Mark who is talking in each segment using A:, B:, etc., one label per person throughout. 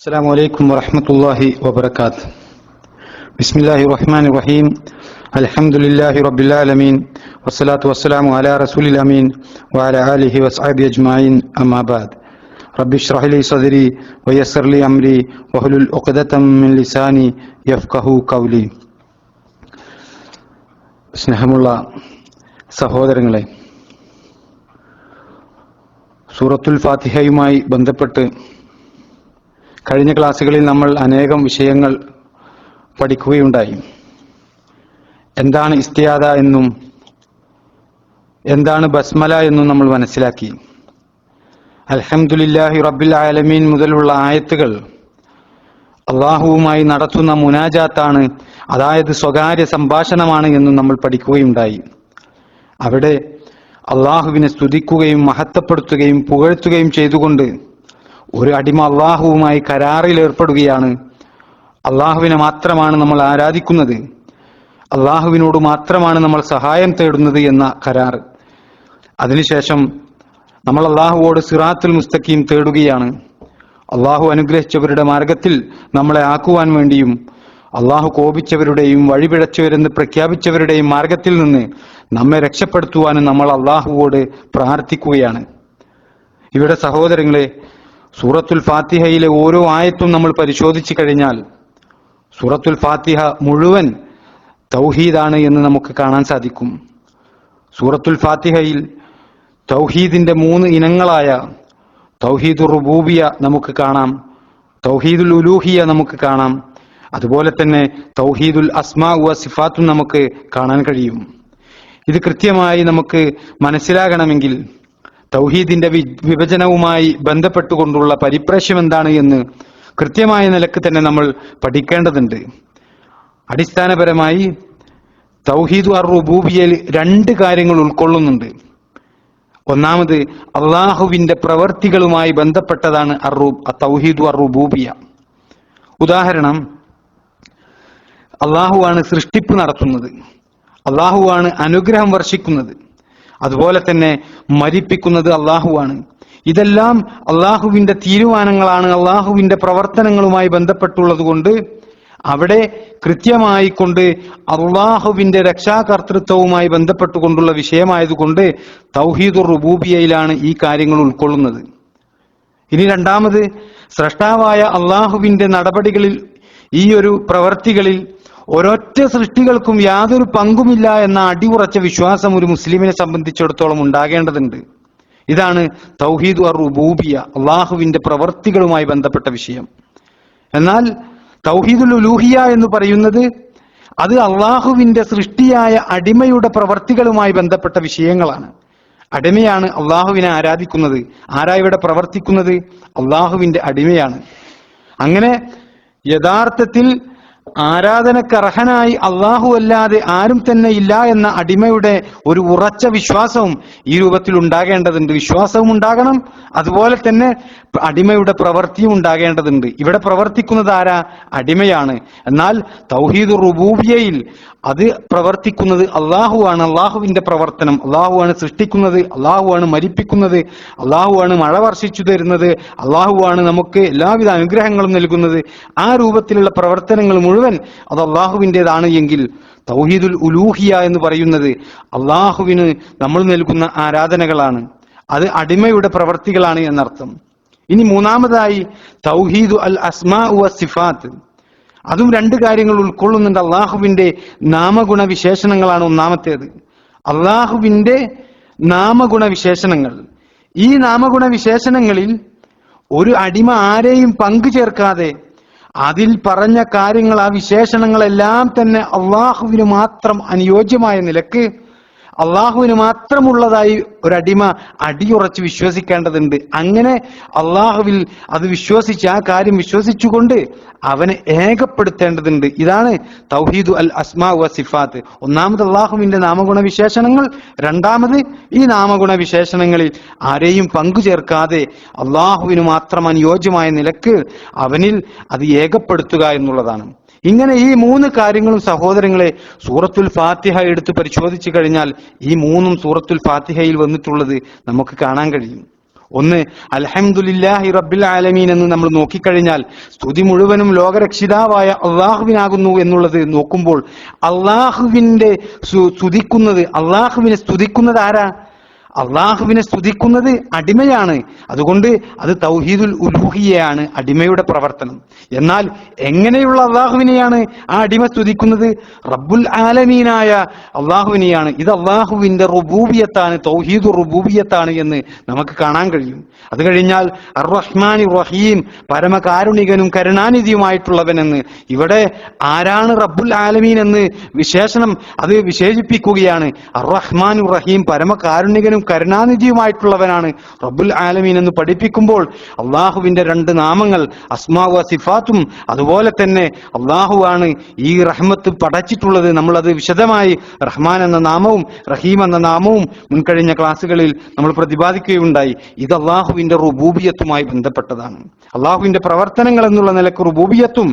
A: السلام عليكم ورحمة الله وبركاته. بسم الله الرحمن الرحيم. الحمد لله رب العالمين والصلاة والسلام على رسول الأمين وعلى آله وصحبه أجمعين. أما بعد. رب اشرح لي صدري ويسر لي أمري واحلل عقدة من لساني يفقهوا قولي. സ്നേഹമുള്ള സഹോദരങ്ങളെ, സൂറത്തുൽ ഫാത്തിഹയുമായി ബന്ധപ്പെട്ട് കഴിഞ്ഞ ക്ലാസ്സുകളിൽ നമ്മൾ അനേകം വിഷയങ്ങൾ പഠിക്കുകയുണ്ടായി. എന്താണ് ഇസ്തിയാദ എന്നും എന്താണ് ബസ്മല എന്നും നമ്മൾ മനസ്സിലാക്കി. അൽഹംദുലില്ലാഹി റബ്ബിൽ ആലമീൻ മുതലുള്ള ആയത്തുകൾ അള്ളാഹുവുമായി നടത്തുന്ന മുനാജാത്താണ്, അതായത് സ്വകാര്യ സംഭാഷണമാണ് എന്നും നമ്മൾ പഠിക്കുകയുണ്ടായി. അവിടെ അള്ളാഹുവിനെ സ്തുതിക്കുകയും മഹത്വപ്പെടുത്തുകയും പുകഴ്ത്തുകയും ചെയ്തുകൊണ്ട് ഒരു അടിമ അള്ളാഹുവുമായി കരാറിൽ ഏർപ്പെടുകയാണ്. അള്ളാഹുവിനെ മാത്രമാണ് നമ്മൾ ആരാധിക്കുന്നത്, അള്ളാഹുവിനോട് മാത്രമാണ് നമ്മൾ സഹായം തേടുന്നത് എന്ന കരാർ. അതിനുശേഷം നമ്മൾ അള്ളാഹുവോട് സിറാത്തുൽ മുസ്തഖീം തേടുകയാണ്. അള്ളാഹു അനുഗ്രഹിച്ചവരുടെ മാർഗത്തിൽ നമ്മളെ ആക്കുവാൻ വേണ്ടിയും അള്ളാഹു കോപിച്ചവരുടെയും വഴിപിഴച്ചവരെന്ന് പ്രഖ്യാപിച്ചവരുടെയും മാർഗത്തിൽ നിന്ന് നമ്മെ രക്ഷപ്പെടുത്തുവാനും നമ്മൾ അള്ളാഹുവോട് പ്രാർത്ഥിക്കുകയാണ്. ഇവിടെ സഹോദരങ്ങളെ, സൂറത്തുൽ ഫാത്തിഹയിലെ ഓരോ ആയത്തും നമ്മൾ പരിശോധിച്ചു കഴിഞ്ഞാൽ സൂറത്തുൽ ഫാത്തിഹ മുഴുവൻ തൗഹീദാണ് എന്ന് നമുക്ക് കാണാൻ സാധിക്കും. സൂറത്തുൽ ഫാത്തിഹയിൽ തൗഹീദിന്റെ 3 ഇനങ്ങളായ തൗഹീദുർ റുബൂബിയ നമുക്ക് കാണാം, തൗഹീദുൽ ഉലൂഹിയ നമുക്ക് കാണാം, അതുപോലെ തന്നെ തൗഹീദുൽ അസ്മാ വ സിഫാത്തും നമുക്ക് കാണാൻ കഴിയും. ഇത് കൃത്യമായി നമുക്ക് മനസ്സിലാകണമെങ്കിൽ തൗഹീദിന്റെ വിഭജനവുമായി ബന്ധപ്പെട്ടുകൊണ്ടുള്ള പരിപ്രേക്ഷ്യം എന്താണ് എന്ന് കൃത്യമായ നിലക്ക് തന്നെ നമ്മൾ പഠിക്കേണ്ടതുണ്ട്. അടിസ്ഥാനപരമായി തൗഹീദു അർ റുബൂബിയയിൽ 2 കാര്യങ്ങൾ ഉൾക്കൊള്ളുന്നുണ്ട്. ഒന്നാമത് അള്ളാഹുവിന്റെ പ്രവർത്തികളുമായി ബന്ധപ്പെട്ടതാണ് തൗഹീദു അർ റുബൂബിയ. ഉദാഹരണം, അള്ളാഹുവാണ് സൃഷ്ടിപ്പ് നടത്തുന്നത്, അള്ളാഹുവാണ് അനുഗ്രഹം വർഷിക്കുന്നത്, അതുപോലെ തന്നെ മരിപ്പിക്കുന്നത് അള്ളാഹുവാണ്. ഇതെല്ലാം അള്ളാഹുവിന്റെ തീരുമാനങ്ങളാണ്, അള്ളാഹുവിന്റെ പ്രവർത്തനങ്ങളുമായി ബന്ധപ്പെട്ടുള്ളത് കൊണ്ട് അവിടെ കൃത്യമായി കൊണ്ട് അള്ളാഹുവിന്റെ രക്ഷാകർതൃത്വവുമായി ബന്ധപ്പെട്ടുകൊണ്ടുള്ള വിഷയമായതുകൊണ്ട് തൗഹീദുർ റുബൂബിയയിലാണ് ഈ കാര്യങ്ങൾ ഉൾക്കൊള്ളുന്നത്. ഇനി രണ്ടാമത്, സ്രഷ്ടാവായ അള്ളാഹുവിന്റെ നടപടികളിൽ, ഈ ഒരു പ്രവർത്തികളിൽ ഒരൊറ്റ സൃഷ്ടികൾക്കും യാതൊരു പങ്കുമില്ല എന്ന അടിയുറച്ച വിശ്വാസം ഒരു മുസ്ലിമിനെ സംബന്ധിച്ചിടത്തോളം ഉണ്ടാകേണ്ടതുണ്ട്. ഇതാണ് തൗഹീദു അർ റുബൂബിയ, അള്ളാഹുവിന്റെ പ്രവർത്തികളുമായി ബന്ധപ്പെട്ട വിഷയം. എന്നാൽ തൗഹീദുൽ ഉലൂഹിയ എന്ന് പറയുന്നത് അത് അള്ളാഹുവിന്റെ സൃഷ്ടിയായ അടിമയുടെ പ്രവർത്തികളുമായി ബന്ധപ്പെട്ട വിഷയങ്ങളാണ്. അടിമയാണ് അള്ളാഹുവിനെ ആരാധിക്കുന്നത്. ആരാ ഇവിടെ പ്രവർത്തിക്കുന്നത്? അള്ളാഹുവിന്റെ അടിമയാണ്. അങ്ങനെ യഥാർത്ഥത്തിൽ ആരാധനക്കർഹനായി അള്ളാഹു അല്ലാതെ ആരും തന്നെ ഇല്ല എന്ന അടിമയുടെ ഒരു ഉറച്ച വിശ്വാസവും ഈ രൂപത്തിൽ ഉണ്ടാകേണ്ടതുണ്ട്. വിശ്വാസവും ഉണ്ടാകണം, അതുപോലെ തന്നെ അടിമയുടെ പ്രവൃത്തിയും ഉണ്ടാകേണ്ടതുണ്ട്. ഇവിടെ പ്രവർത്തിക്കുന്നത് ആരാ? അടിമയാണ്. എന്നാൽ തൗഹീദുർ റുബൂബിയയിൽ അത് പ്രവർത്തിക്കുന്നത് അള്ളാഹുവാണ്. അള്ളാഹുവിന്റെ പ്രവർത്തനം, അള്ളാഹുവാണ് സൃഷ്ടിക്കുന്നത്, അള്ളാഹുവാണ് മരിപ്പിക്കുന്നത്, അള്ളാഹുവാണ് മഴ വർഷിച്ചു തരുന്നത്, അള്ളാഹുവാണ് നമുക്ക് എല്ലാവിധ അനുഗ്രഹങ്ങളും നൽകുന്നത്. ആ രൂപത്തിലുള്ള പ്രവർത്തനങ്ങൾ മുഴുവൻ അത് അള്ളാഹുവിൻ്റെതാണ് എങ്കിൽ തൗഹീദുൽ ഉലൂഹിയ എന്ന് പറയുന്നത് അള്ളാഹുവിന് നമ്മൾ നൽകുന്ന ആരാധനകളാണ്, അത് അടിമയുടെ പ്രവർത്തികളാണ് എന്നർത്ഥം. ഇനി മൂന്നാമതായി തൗഹീദു അൽ അസ്മാ വ സിഫാത്ത്, അതും 2 കാര്യങ്ങൾ ഉൾക്കൊള്ളുന്നുണ്ട്. അള്ളാഹുവിന്റെ നാമഗുണ വിശേഷണങ്ങളാണ് ഒന്നാമത്തേത്. അള്ളാഹുവിന്റെ നാമഗുണ വിശേഷണങ്ങൾ, ഈ നാമഗുണ വിശേഷണങ്ങളിൽ ഒരു അടിമ ആരെയും പങ്കു ചേർക്കാതെ അതിൽ പറഞ്ഞ കാര്യങ്ങൾ, ആ വിശേഷണങ്ങളെല്ലാം തന്നെ അള്ളാഹുവിന് മാത്രം അനുയോജ്യമായ നിലക്ക് അള്ളാഹുവിന് മാത്രമുള്ളതായി ഒരടിമ അടിയുറച്ച് വിശ്വസിക്കേണ്ടതുണ്ട്. അങ്ങനെ അള്ളാഹുവിൽ അത് വിശ്വസിച്ച്, ആ കാര്യം വിശ്വസിച്ചുകൊണ്ട് അവനെ ഏകപ്പെടുത്തേണ്ടതുണ്ട്. ഇതാണ് തൗഹീദു അൽ അസ്മാ വ സിഫാത്ത്. ഒന്നാമത് അള്ളാഹുവിന്റെ നാമഗുണ വിശേഷണങ്ങൾ, രണ്ടാമത് ഈ നാമഗുണ വിശേഷണങ്ങളിൽ ആരെയും പങ്കു ചേർക്കാതെ അള്ളാഹുവിന് മാത്രം അനുയോജ്യമായ നിലക്ക് അവനിൽ അത് ഏകപ്പെടുത്തുക എന്നുള്ളതാണ്. ഇങ്ങനെ ഈ 3 കാര്യങ്ങളും സഹോദരങ്ങളെ സൂറത്തുൽ ഫാത്തിഹ എടുത്ത് പരിശോധിച്ചു കഴിഞ്ഞാൽ ഈ 3 സൂറത്തുൽ ഫാത്തിഹയിൽ വന്നിട്ടുള്ളത് നമുക്ക് കാണാൻ കഴിയും. ഒന്ന് അൽഹംദുലില്ലാഹി റബ്ബിൽ ആലമീൻ എന്ന് നമ്മൾ നോക്കിക്കഴിഞ്ഞാൽ സ്തുതി മുഴുവനും ലോകരക്ഷിതാവായ അള്ളാഹുവിനാകുന്നു എന്നുള്ളത് നോക്കുമ്പോൾ അള്ളാഹുവിന്റെ അള്ളാഹുവിനെ സ്തുതിക്കുന്നത് ആരാ? അള്ളാഹുവിനെ സ്തുതിക്കുന്നത് അടിമയാണ്. അതുകൊണ്ട് അത് തൗഹീദുൽ ഉലൂഹിയയാണ്, അടിമയുടെ പ്രവർത്തനം. എന്നാൽ എങ്ങനെയുള്ള അള്ളാഹുവിനെയാണ് ആ അടിമ സ്തുതിക്കുന്നത്? റബ്ബുൽ ആലമീനായ അള്ളാഹുവിനെയാണ്. ഇത് അള്ളാഹുവിന്റെ റുബൂബിയത്താണ്, തൗഹീദുർ റുബൂബിയത്താണ് എന്ന് നമുക്ക് കാണാൻ കഴിയും. അത് കഴിഞ്ഞാൽ അർ റഹ്മാനി റഹീം, പരമകാരുണികനും കരുണാനിധിയുമായിട്ടുള്ളവനെന്ന്. ഇവിടെ ആരാണ് റബ്ബുൽ ആലമീൻ എന്ന് വിശേഷണം അത് വിശേഷിപ്പിക്കുകയാണ്. അർ റഹ്മാനു റഹീം, പരമകാരുണികനും കരുണാനിധിയുമായിട്ടുള്ളവനാണ് റബ്ബുൽ ആലമീൻ എന്ന് പഠിപ്പിക്കുമ്പോൾ അള്ളാഹുവിന്റെ രണ്ട് നാമങ്ങൾ അസ്മാ വ സിഫാത്തും, അതുപോലെ തന്നെ അള്ളാഹുവാണ് ഈ റഹ്മത്ത് പടച്ചിട്ടുള്ളത്. നമ്മളത് വിശദമായി റഹ്മാൻ എന്ന നാമവും റഹീം എന്ന നാമവും മുൻകഴിഞ്ഞ ക്ലാസ്സുകളിൽ നമ്മൾ പ്രതിപാദിക്കുകയുണ്ടായി. ഇത് അള്ളാഹുവിന്റെ റുബൂബിയത്തുമായി ബന്ധപ്പെട്ടതാണ്. അള്ളാഹുവിന്റെ പ്രവർത്തനങ്ങൾ എന്നുള്ള നിലക്ക് റുബൂബിയത്തും,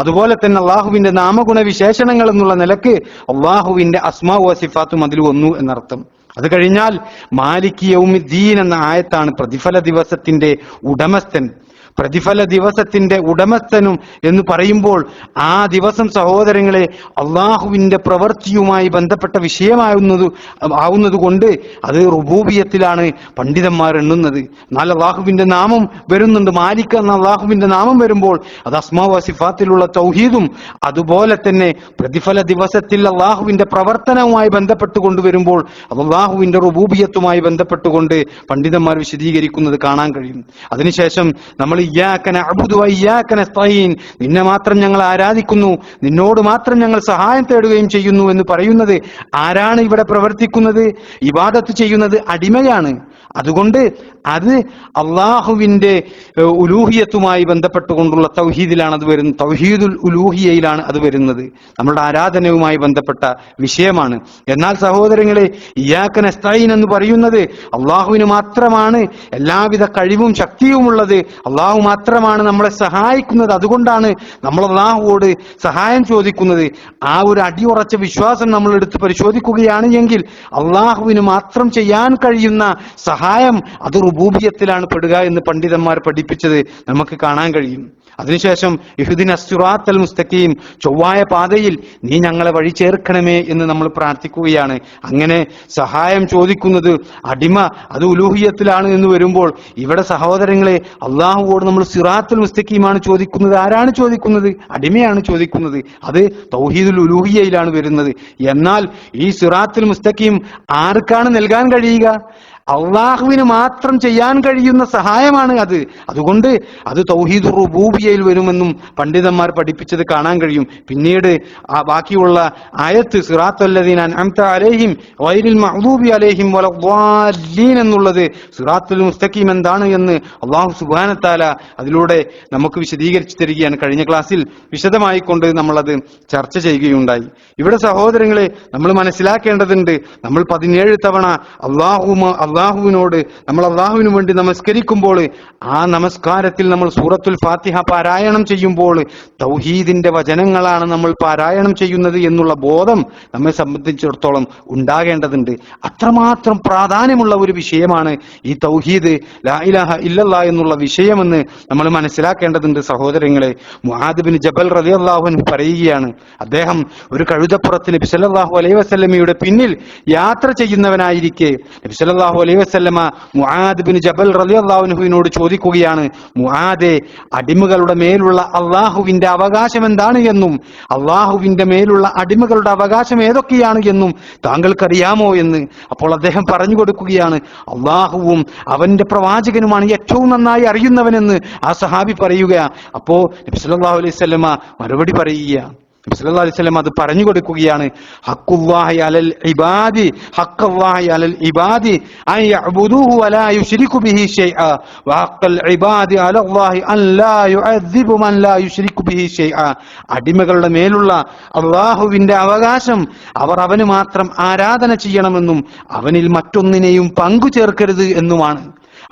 A: അതുപോലെ തന്നെ അള്ളാഹുവിന്റെ നാമഗുണ വിശേഷണങ്ങൾ എന്നുള്ള നിലക്ക് അള്ളാഹുവിന്റെ അസ്മാ വ സിഫാത്തും അതിൽ വന്നു എന്നർത്ഥം. അത് കഴിഞ്ഞാൽ മാലിക് യൗമിദ്ദീൻ എന്ന ആയത്താണ് പ്രതിഫല ദിവസത്തിന്റെ ഉടമസ്ഥൻ. പ്രതിഫല ദിവസത്തിന്റെ ഉടമസ്ഥനും എന്ന് പറയുമ്പോൾ ആ ദിവസം സഹോദരങ്ങളെ അള്ളാഹുവിന്റെ പ്രവൃത്തിയുമായി ബന്ധപ്പെട്ട ആവുന്നത് കൊണ്ട് അത് റുബൂബിയത്തിലാണ് പണ്ഡിതന്മാർ എണ്ണുന്നത്. എന്നാൽ അള്ളാഹുവിന്റെ നാമം വരുന്നുണ്ട്, മാലിക് എന്ന അള്ളാഹുവിന്റെ നാമം വരുമ്പോൾ അത് അസ്മാ വ സിഫാത്തിലുള്ള തൗഹീദും, അതുപോലെ തന്നെ പ്രതിഫല ദിവസത്തിൽ അള്ളാഹുവിന്റെ പ്രവർത്തനവുമായി ബന്ധപ്പെട്ടുകൊണ്ട് വരുമ്പോൾ അള്ളാഹുവിന്റെ റുബൂബിയത്തുമായി ബന്ധപ്പെട്ടുകൊണ്ട് പണ്ഡിതന്മാർ വിശദീകരിക്കുന്നത് കാണാൻ കഴിയും. അതിനുശേഷം നമ്മൾ ഇയ്യാക നഅ്ബുദു വ ഇയ്യാക നസ്തഈൻ, നിന്നെ മാത്രം ഞങ്ങൾ ആരാധിക്കുന്നു, നിന്നോട് മാത്രം ഞങ്ങൾ സഹായം തേടുകയും ചെയ്യുന്നു എന്ന് പറയുന്നത് ആരാണ്? ഇവിടെ പ്രവർത്തിക്കുന്നത്, ഇബാദത്ത് ചെയ്യുന്നത് അടിമയാണ്. അതുകൊണ്ട് അത് അള്ളാഹുവിന്റെ ഉലൂഹിയത്തുമായി ബന്ധപ്പെട്ടുകൊണ്ടുള്ള തൗഹീദിലാണ് അത് വരുന്നത്, തൗഹീദുൽ ഉലൂഹിയയിലാണ് അത് വരുന്നത്. നമ്മുടെ ആരാധനയുമായി ബന്ധപ്പെട്ട വിഷയമാണ്. എന്നാൽ സഹോദരങ്ങളെ, ഇയ്യാക നസ്തഈൻ എന്ന് പറയുന്നത് അള്ളാഹുവിന് മാത്രമാണ് എല്ലാവിധ കഴിവും ശക്തിയുമുള്ളത്, അള്ളാഹു മാത്രമാണ് നമ്മളെ സഹായിക്കുന്നത്. അതുകൊണ്ടാണ് നമ്മൾ അള്ളാഹുവോട് സഹായം ചോദിക്കുന്നത്. ആ ഒരു അടിയുറച്ച വിശ്വാസം നമ്മൾ എടുത്ത് പരിശോധിക്കുകയാണ് എങ്കിൽ അള്ളാഹുവിന് മാത്രം ചെയ്യാൻ കഴിയുന്ന സഹായം അത് റുബൂബിയത്തിലാണ് പെടുക എന്ന് പണ്ഡിതന്മാർ പഠിപ്പിച്ചത് നമുക്ക് കാണാൻ കഴിയും. അതിനുശേഷം ഇഹ്ദിനസ് സിറാത്തൽ മുസ്തഖീം, ചൊവ്വായ പാതയിൽ നീ ഞങ്ങളെ വഴി ചേർക്കണമേ എന്ന് നമ്മൾ പ്രാർത്ഥിക്കുകയാണ്. അങ്ങനെ സഹായം ചോദിക്കുന്നത് അടിമ അത് ഉലൂഹിയത്തിലാണ് എന്ന് വരുമ്പോൾ ഇവിടെ സഹോദരങ്ങളെ അള്ളാഹുവോട് നമ്മൾ സിറാത്തുൽ മുസ്തഖീമാണ് ചോദിക്കുന്നത്. ആരാണ് ചോദിക്കുന്നത്? അടിമയാണ് ചോദിക്കുന്നത്. അത് തൗഹീദുൽ ഉലൂഹിയയിലാണ് വരുന്നത്. എന്നാൽ ഈ സിറാത്തുൽ മുസ്തഖീം ആർക്കാണ് നൽകാൻ കഴിയുക? അള്ളാഹുവിന് മാത്രം ചെയ്യാൻ കഴിയുന്ന സഹായമാണ് അത്. അതുകൊണ്ട് അത് തൗഹീദുർ റുബൂബിയയിൽ വരുമെന്നും പണ്ഡിതന്മാർ പഠിപ്പിച്ചത് കാണാൻ കഴിയും. പിന്നീട് ആ ബാക്കിയുള്ള ആയത്ത് സിറാത്തുല്ലദീന അൻഅംത അലൈഹിം ഗൈറിൽ മഗ്ദൂബി അലൈഹിം വലദ്ദാല്ലീൻ എന്നുള്ളത് സിറാത്തുൽ മുസ്തഖീം എന്താണ് എന്ന് അല്ലാഹു സുബ്ഹാനഹു തആല അതിലൂടെ നമുക്ക് വിശദീകരിച്ചു തരികയാണ്. കഴിഞ്ഞ ക്ലാസ്സിൽ വിശദമായി കൊണ്ട് നമ്മളത് ചർച്ച ചെയ്യുകയുണ്ടായി. ഇവിടെ സഹോദരങ്ങളെ നമ്മൾ മനസ്സിലാക്കേണ്ടതുണ്ട്, നമ്മൾ 17 തവണ അള്ളാഹുവിനോട് നമ്മൾ അള്ളാഹുവിന് വേണ്ടി നമസ്കരിക്കുമ്പോൾ ആ നമസ്കാരത്തിൽ നമ്മൾ സൂറത്തുൽ ഫാത്തിഹ പാരായണം ചെയ്യുമ്പോൾ തൗഹീദിന്റെ വചനങ്ങളാണ് നമ്മൾ പാരായണം ചെയ്യുന്നത് എന്നുള്ള ബോധം നമ്മെ സംബന്ധിച്ചിടത്തോളം ഉണ്ടാകേണ്ടതുണ്ട്. അത്രമാത്രം പ്രാധാന്യമുള്ള ഒരു വിഷയമാണ് ഈ തൗഹീദ്, ലാ ഇലാഹ ഇല്ലല്ലാഹ് എന്നുള്ള വിഷയമെന്ന് നമ്മൾ മനസ്സിലാക്കേണ്ടതുണ്ട് സഹോദരങ്ങളെ. മുആദ് ബിൻ ജബൽ റളിയല്ലാഹു അൻഹു പറയുകയാണ്, അദ്ദേഹം ഒരു കഴുതപ്പുറത്ത് നബി സല്ലല്ലാഹു അലൈഹി വസല്ലമയുടെ പിന്നിൽ യാത്ര ചെയ്യുന്നവനായിരിക്കെ നബി സല്ലല്ലാഹു അലൈഹി വസല്ലമ മുആദ് ബിൻ ജബൽ റളിയല്ലാഹു അൻഹുവിനോട് ചോദിക്കുകയാണ്, മുആദേ, അടിമകളുടെ മേലുള്ള അള്ളാഹുവിന്റെ അവകാശം എന്താണ് എന്നും അള്ളാഹുവിന്റെ മേലുള്ള അടിമകളുടെ അവകാശം ഏതൊക്കെയാണ് എന്നും താങ്കൾക്കറിയാമോ എന്ന്. അപ്പോൾ അദ്ദേഹം പറഞ്ഞു കൊടുക്കുകയാണ്, അള്ളാഹുവും അവന്റെ പ്രവാചകനുമാണ് ഏറ്റവും നന്നായി അറിയുന്നവനെന്ന് ആ സഹാബി പറയുക. അപ്പോ നബി സല്ലല്ലാഹു അലൈഹി വസല്ലമ മറുപടി പറയുക, നബി സല്ലല്ലാഹു അലൈഹി വസല്ലം അത് പറഞ്ഞു കൊടുക്കുകയാണ്, ഹഖ്ഖുല്ലാഹി അലൽ ഇബാദി ഹഖ്ഖുല്ലാഹി അലൽ ഇബാദി അൻ യഅ്ബുദൂഹു വലാ യുശ്രികു ബിഹി ശൈഅ വഹഖ്ഖുൽ ഇബാദി അലല്ലാഹി അൻ ലാ യുഅദ്ദിബു മൻ ലാ യുശ്രികു ബിഹി ശൈഅ. അടിമകളുടെ മേലുള്ള അല്ലാഹുവിന്റെ അവകാശം അവർ അവന് മാത്രം ആരാധന ചെയ്യണമെന്നും അവനിൽ മറ്റൊന്നിനെയും പങ്കു ചേർക്കരുത് എന്നുമാണ്.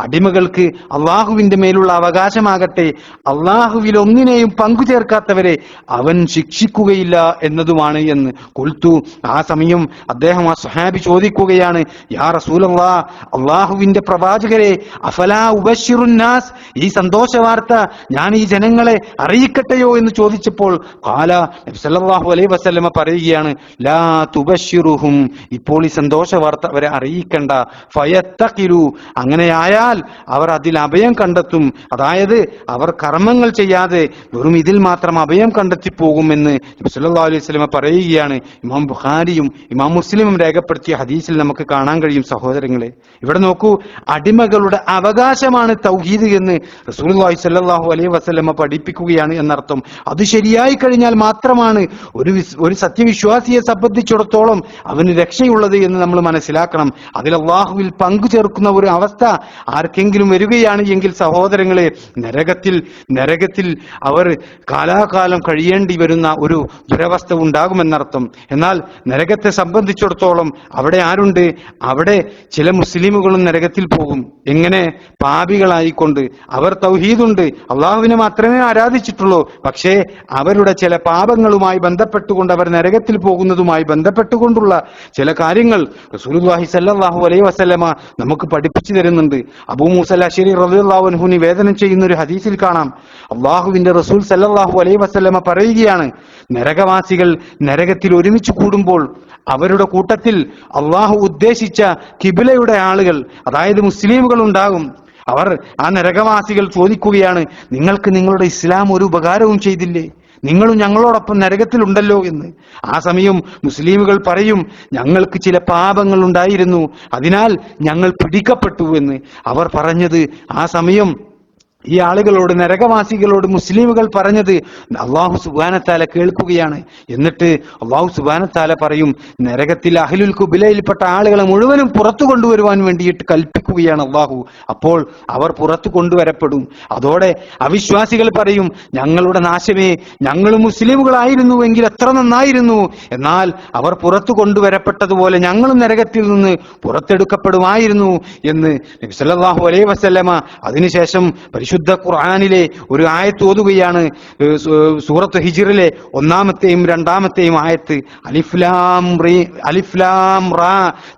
A: അടിമകൾക്ക് അള്ളാഹുവിന്റെ മേലുള്ള അവകാശമാകട്ടെ അള്ളാഹുവിൽ ഒന്നിനെയും പങ്കു ചേർക്കാത്തവരെ അവൻ ശിക്ഷിക്കുകയില്ല എന്നതുമാണ് എന്ന് കുൽത്തു. ആ സമയം അദ്ദേഹം ആ സ്വഹാബി ചോദിക്കുകയാണ്, യാ റസൂലല്ലാഹ്, അള്ളാഹുവിന്റെ പ്രവാചകരെ, അഫലാ ഉബശ്ശിറുന്നാസ്, ഈ സന്തോഷ വാർത്ത ഞാൻ ഈ ജനങ്ങളെ അറിയിക്കട്ടെയോ എന്ന് ചോദിച്ചപ്പോൾ ഖാല, നബി സല്ലല്ലാഹു അലൈഹി വസല്ലമ പറയുകയാണ്, ലാ തുബശ്ശിറുഹും, ഇപ്പോൾ ഈ സന്തോഷ വാർത്ത അവരെ അറിയിക്കണ്ട. ഫയത്തഖിലു, അങ്ങനെയായാൽ അവർ അതിൽ അഭയം കണ്ടെത്തും. അതായത് അവർ കർമ്മങ്ങൾ ചെയ്യാതെ വെറും ഇതിൽ മാത്രം അഭയം കണ്ടെത്തി പോകുമെന്ന് നബി സല്ലല്ലാഹു അലൈഹി വസല്ലമ പറയുകയാണ്. ഇമാം ബുഖാരിയും ഇമാം മുസ്ലിമും രേഖപ്പെടുത്തിയ ഹദീസിൽ നമുക്ക് കാണാൻ കഴിയും. സഹോദരങ്ങളെ, ഇവിടെ നോക്കൂ, അടിമകളുടെ അവകാശമാണ് തൗഹീദ് എന്ന് റസൂലുള്ളാഹി സ്വല്ലല്ലാഹു അലൈഹി വസല്ലമ പഠിപ്പിക്കുകയാണ് എന്നർത്ഥം. അത് ശരിയായി കഴിഞ്ഞാൽ മാത്രമാണ് ഒരു സത്യവിശ്വാസിയെ സംബന്ധിച്ചിടത്തോളം അവന് രക്ഷയുള്ളത് എന്ന് നമ്മൾ മനസ്സിലാക്കണം. അതിൽ അള്ളാഹുവിൽ പങ്കു ചേർക്കുന്ന ഒരു അവസ്ഥ ആർക്കെങ്കിലും വരികയാണ് എങ്കിൽ സഹോദരങ്ങളെ, നരകത്തിൽ അവർ കാലാകാലം കഴിയേണ്ടി വരുന്ന ഒരു ദുരവസ്ഥ ഉണ്ടാകുമെന്നർത്ഥം. എന്നാൽ നരകത്തെ സംബന്ധിച്ചിടത്തോളം അവിടെ ആരുണ്ട്? അവിടെ ചില മുസ്ലിമുകളും നരകത്തിൽ പോകും. എങ്ങനെ? പാപികളായിക്കൊണ്ട്. അവർ തൗഹീദുണ്ട്, അള്ളാഹുവിനെ മാത്രമേ ആരാധിച്ചിട്ടുള്ളൂ. പക്ഷേ അവരുടെ ചില പാപങ്ങളുമായി ബന്ധപ്പെട്ടുകൊണ്ട് അവർ നരകത്തിൽ പോകുന്നതുമായി ബന്ധപ്പെട്ടുകൊണ്ടുള്ള ചില കാര്യങ്ങൾ റസൂലുള്ളാഹി സ്വല്ലല്ലാഹു അലൈഹി വസല്ലമ നമുക്ക് പഠിപ്പിച്ചു തരുന്നുണ്ട്. അബൂ മൂസൽ അശ്ശരി റളിയല്ലാഹു അൻഹു നിവേദനം ചെയ്യുന്ന ഒരു ഹദീസിൽ കാണാം, അള്ളാഹുവിന്റെ റസൂൽ സ്വല്ലല്ലാഹു അലൈഹി വസല്ലമ പറയുകയാണ്, നരകവാസികൾ നരകത്തിൽ ഒരുമിച്ച് കൂടുമ്പോൾ അവരുടെ കൂട്ടത്തിൽ അള്ളാഹു ഉദ്ദേശിച്ച കിബിലയുടെ ആളുകൾ, അതായത് മുസ്ലിമുകൾ ഉണ്ടാകും. അവർ, ആ നരകവാസികൾ ചോദിക്കുകയാണ്, നിങ്ങൾക്ക് നിങ്ങളുടെ ഇസ്ലാം ഒരു ഉപകാരവും ചെയ്തില്ലേ? നിങ്ങളും ഞങ്ങളോടൊപ്പം നരകത്തിലുണ്ടല്ലോ എന്ന്. ആ സമയം മുസ്ലിമുകൾ പറയും, ഞങ്ങൾക്ക് ചില പാപങ്ങൾ ഉണ്ടായിരുന്നു, അതിനാൽ ഞങ്ങൾ പിടിക്കപ്പെട്ടു എന്ന്. അവർ പറഞ്ഞത്, ആ സമയം ഈ ആളുകളോട്, നരകവാസികളോട് മുസ്ലിമുകൾ പറഞ്ഞത് അള്ളാഹു സുബ്ഹാനഹു വ തആല കേൾക്കുകയാണ്. എന്നിട്ട് അള്ളാഹു സുബ്ഹാനഹു വ തആല പറയും, നരകത്തിൽ അഹ്ലുൽ ഖുബലയിൽപ്പെട്ട ആളുകളെ മുഴുവനും പുറത്തു കൊണ്ടുവരുവാൻ വേണ്ടിയിട്ട് കൽപ്പിക്കുകയാണ് അള്ളാഹു. അപ്പോൾ അവർ പുറത്തു കൊണ്ടുവരപ്പെടും. അതോടെ അവിശ്വാസികൾ പറയും, ഞങ്ങളുടെ നാശമേ, ഞങ്ങൾ മുസ്ലിമുകളായിരുന്നുവെങ്കിൽ എത്ര നന്നായിരുന്നു. എന്നാൽ അവർ പുറത്തു കൊണ്ടുവരപ്പെട്ടതുപോലെ ഞങ്ങളും നരകത്തിൽ നിന്ന് പുറത്തെടുക്കപ്പെടുമായിരുന്നു എന്ന് നബി സല്ലല്ലാഹു അലൈഹി വസല്ലമ അതിനുശേഷം പരിശുദ്ധ ഖുർആനിലെ ഒരു ആയത്ത് ഓതുകയാണ്. സൂറത്ത് ഹിജ്റിലെ 1-ാമത്തെയും 2-ാമത്തെയും ആയത്ത്, അലിഫ് ലാം റാ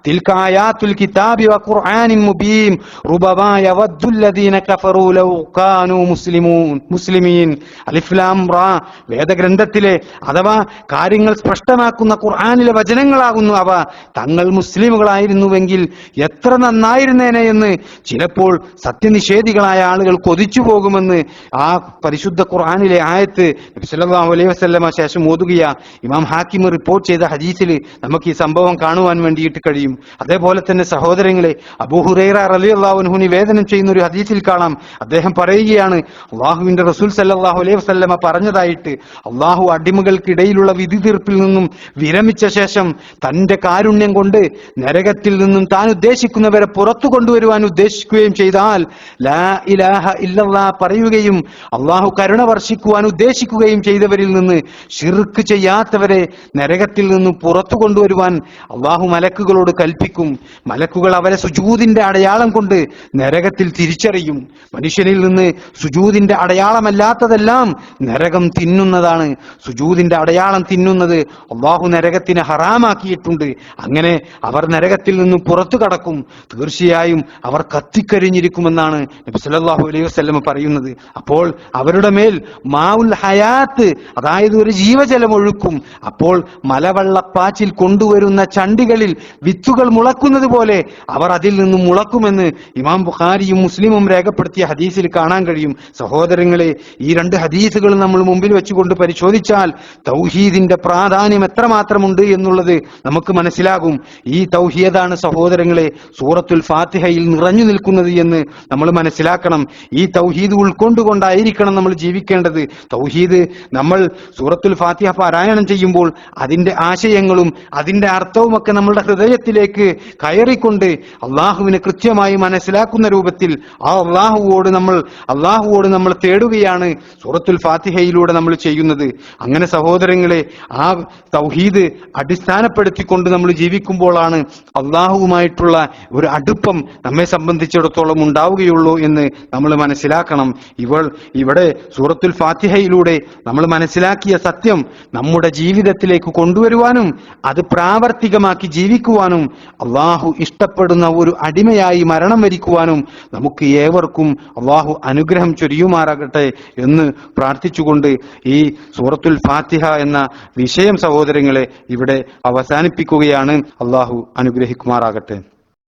A: തിൽക ആയാത്തുൽ കിതാബി വഖുർആനിൻ മുബീൻ റുബമാ യവദ്ദുൽ ലദീന കഫറൂ ലൗ കാനൂ മുസ്ലിമീൻ. അലിഫ് ലാം റാ, വേദഗ്രന്ഥത്തിലെ അഥവാ കാര്യങ്ങൾ സ്പഷ്ടമാക്കുന്ന ഖുർആനിലെ വചനങ്ങളാകുന്നു അവ. തങ്ങൾ മുസ്ലിമുകളായിരുന്നുവെങ്കിൽ എത്ര നന്നായിരുന്നേനെ എന്ന് ചിലപ്പോൾ സത്യനിഷേധികളായ ആളുകൾ കൊതിച്ചു പോകുമെന്ന് ആ പരിശുദ്ധ ഖുർആനിലെ ആയത്ത് നബി സല്ലല്ലാഹു അലൈഹി വസല്ലമ ശേഷം ഓതുകയാ. ഇമാം ഹാക്കിം റിപ്പോർട്ട് ചെയ്ത ഹദീസിൽ നമുക്ക് ഈ സംഭവം കാണുവാൻ വേണ്ടിയിട്ട് കഴിയും. അതേപോലെ തന്നെ സഹോദരങ്ങളെ, അബൂ ഹുറൈറ റളിയല്ലാഹു അൻഹു നിവേദനം ചെയ്യുന്ന ഒരു ഹദീസിൽ കാണാം, അദ്ദേഹം പറയുകയാണ്, അള്ളാഹുവിന്റെ റസൂൽ സല്ലല്ലാഹു അലൈഹി വസല്ലമ പറഞ്ഞതായിട്ട്, അള്ളാഹു അടിമകൾക്കിടയിലുള്ള വിധി തീർപ്പിൽ നിന്നും വിരമിച്ച ശേഷം തന്റെ കാരുണ്യം കൊണ്ട് നരകത്തിൽ നിന്നും താൻ ഉദ്ദേശിക്കുന്നവരെ പുറത്തു കൊണ്ടുവരുവാൻ ഉദ്ദേശിക്കുകയും ചെയ്താൽ ലാ ഇലാഹ ഇല്ലല്ലാഹ് പറയുകയും അള്ളാഹു കരുണ വർഷിക്കുവാൻ ഉദ്ദേശിക്കുകയും ചെയ്തവരിൽ നിന്ന് ശിർക്ക് ചെയ്യാത്തവരെ നരകത്തിൽ നിന്നും പുറത്തു കൊണ്ടുവരുവാൻ അള്ളാഹു മലക്കുകളോട് കൽപ്പിക്കും. മലക്കുകൾ അവരെ സുജൂദിന്റെ അടയാളം കൊണ്ട് നരകത്തിൽ തിരിച്ചറിയും. മനുഷ്യനിൽ നിന്ന് സുജൂദിന്റെ അടയാളമല്ലാത്തതെല്ലാം നരകം തിന്നുന്നതാണ്. സുജൂദിന്റെ അടയാളം തിന്നുന്നത് അള്ളാഹു നരകത്തിന് ഹറാമാക്കിയിട്ടുണ്ട്. അങ്ങനെ അവർ നരകത്തിൽ നിന്നും പുറത്തു കടക്കും. തീർച്ചയായും അവർ കത്തിക്കരിഞ്ഞിരിക്കുമെന്നാണ് നബി സല്ലല്ലാഹു അലൈഹി വസല്ലം പറയുന്നത്. അപ്പോൾ അവരുടെ മേൽ മാഉൽ ഹയാത്ത്, അതായത് ഒരു ജീവജലം ഒഴുക്കും. അപ്പോൾ മലവെള്ളപ്പാച്ചിൽ കൊണ്ടുവരുന്ന ചണ്ടികളിൽ വിത്തുകൾ മുളക്കുന്നത് പോലെ അവർ അതിൽ നിന്നും മുളക്കുമെന്ന് ഇമാം ബുഖാരിയും മുസ്ലിമും രേഖപ്പെടുത്തിയ ഹദീസിൽ കാണാൻ കഴിയും. സഹോദരങ്ങളെ, ഈ രണ്ട് ഹദീസുകൾ നമ്മൾ മുമ്പിൽ വെച്ചുകൊണ്ട് പരിശോധിച്ചാൽ തൗഹീദിന്റെ പ്രാധാന്യം എത്രമാത്രമുണ്ട് എന്നുള്ളത് നമുക്ക് മനസ്സിലാകും. ഈ തൗഹീദാണ് സഹോദരങ്ങളെ സൂറത്തുൽ ഫാത്തിഹയിൽ നിറഞ്ഞു നിൽക്കുന്നത് എന്ന് നമ്മൾ മനസ്സിലാക്കണം. ഈ തൗഹീദ് ഉൾക്കൊണ്ടുകൊണ്ടായിരിക്കണം നമ്മൾ ജീവിക്കേണ്ടത്. തൗഹീദ് നമ്മൾ സൂറത്തുൽ ഫാത്തിഹ പാരായണം ചെയ്യുമ്പോൾ അതിന്റെ ആശയങ്ങളും അതിന്റെ അർത്ഥവുമൊക്കെ നമ്മളുടെ ഹൃദയത്തിലേക്ക് കയറിക്കൊണ്ട് അള്ളാഹുവിനെ കൃത്യമായി മനസ്സിലാക്കുന്ന രൂപത്തിൽ ആ അള്ളാഹുവോട് നമ്മൾ തേടുകയാണ് സൂറത്തുൽ ഫാത്തിഹയിലൂടെ നമ്മൾ ചെയ്യുന്നത്. അങ്ങനെ സഹോദരങ്ങളെ, ആ തൗഹീദ് അടിസ്ഥാനപ്പെടുത്തിക്കൊണ്ട് നമ്മൾ ജീവിക്കുമ്പോഴാണ് അള്ളാഹുവുമായിട്ടുള്ള ഒരു അടുപ്പം നമ്മെ സംബന്ധിച്ചിടത്തോളം ഉണ്ടാവുകയുള്ളൂ എന്ന് നമ്മൾ മനസ്സിലാക്കണം. ഇവിടെ സൂറത്തുൽ ഫാത്തിഹയിലൂടെ നമ്മൾ മനസ്സിലാക്കിയ സത്യം നമ്മുടെ ജീവിതത്തിലേക്ക് കൊണ്ടുവരുവാനും അത് പ്രാവർത്തികമാക്കി ജീവിക്കുവാനും അള്ളാഹു ഇഷ്ടപ്പെടുന്ന ഒരു അടിമയായി മരണം വരിക്കുവാനും നമുക്ക് ഏവർക്കും അള്ളാഹു അനുഗ്രഹം ചൊരിയുമാറാകട്ടെ എന്ന് പ്രാർത്ഥിച്ചുകൊണ്ട് ഈ സൂറത്തുൽ ഫാത്തിഹ എന്ന വിഷയം സഹോദരങ്ങളെ ഇവിടെ അവസാനിപ്പിക്കുകയാണ്. അള്ളാഹു അനുഗ്രഹിക്കുമാറാകട്ടെ.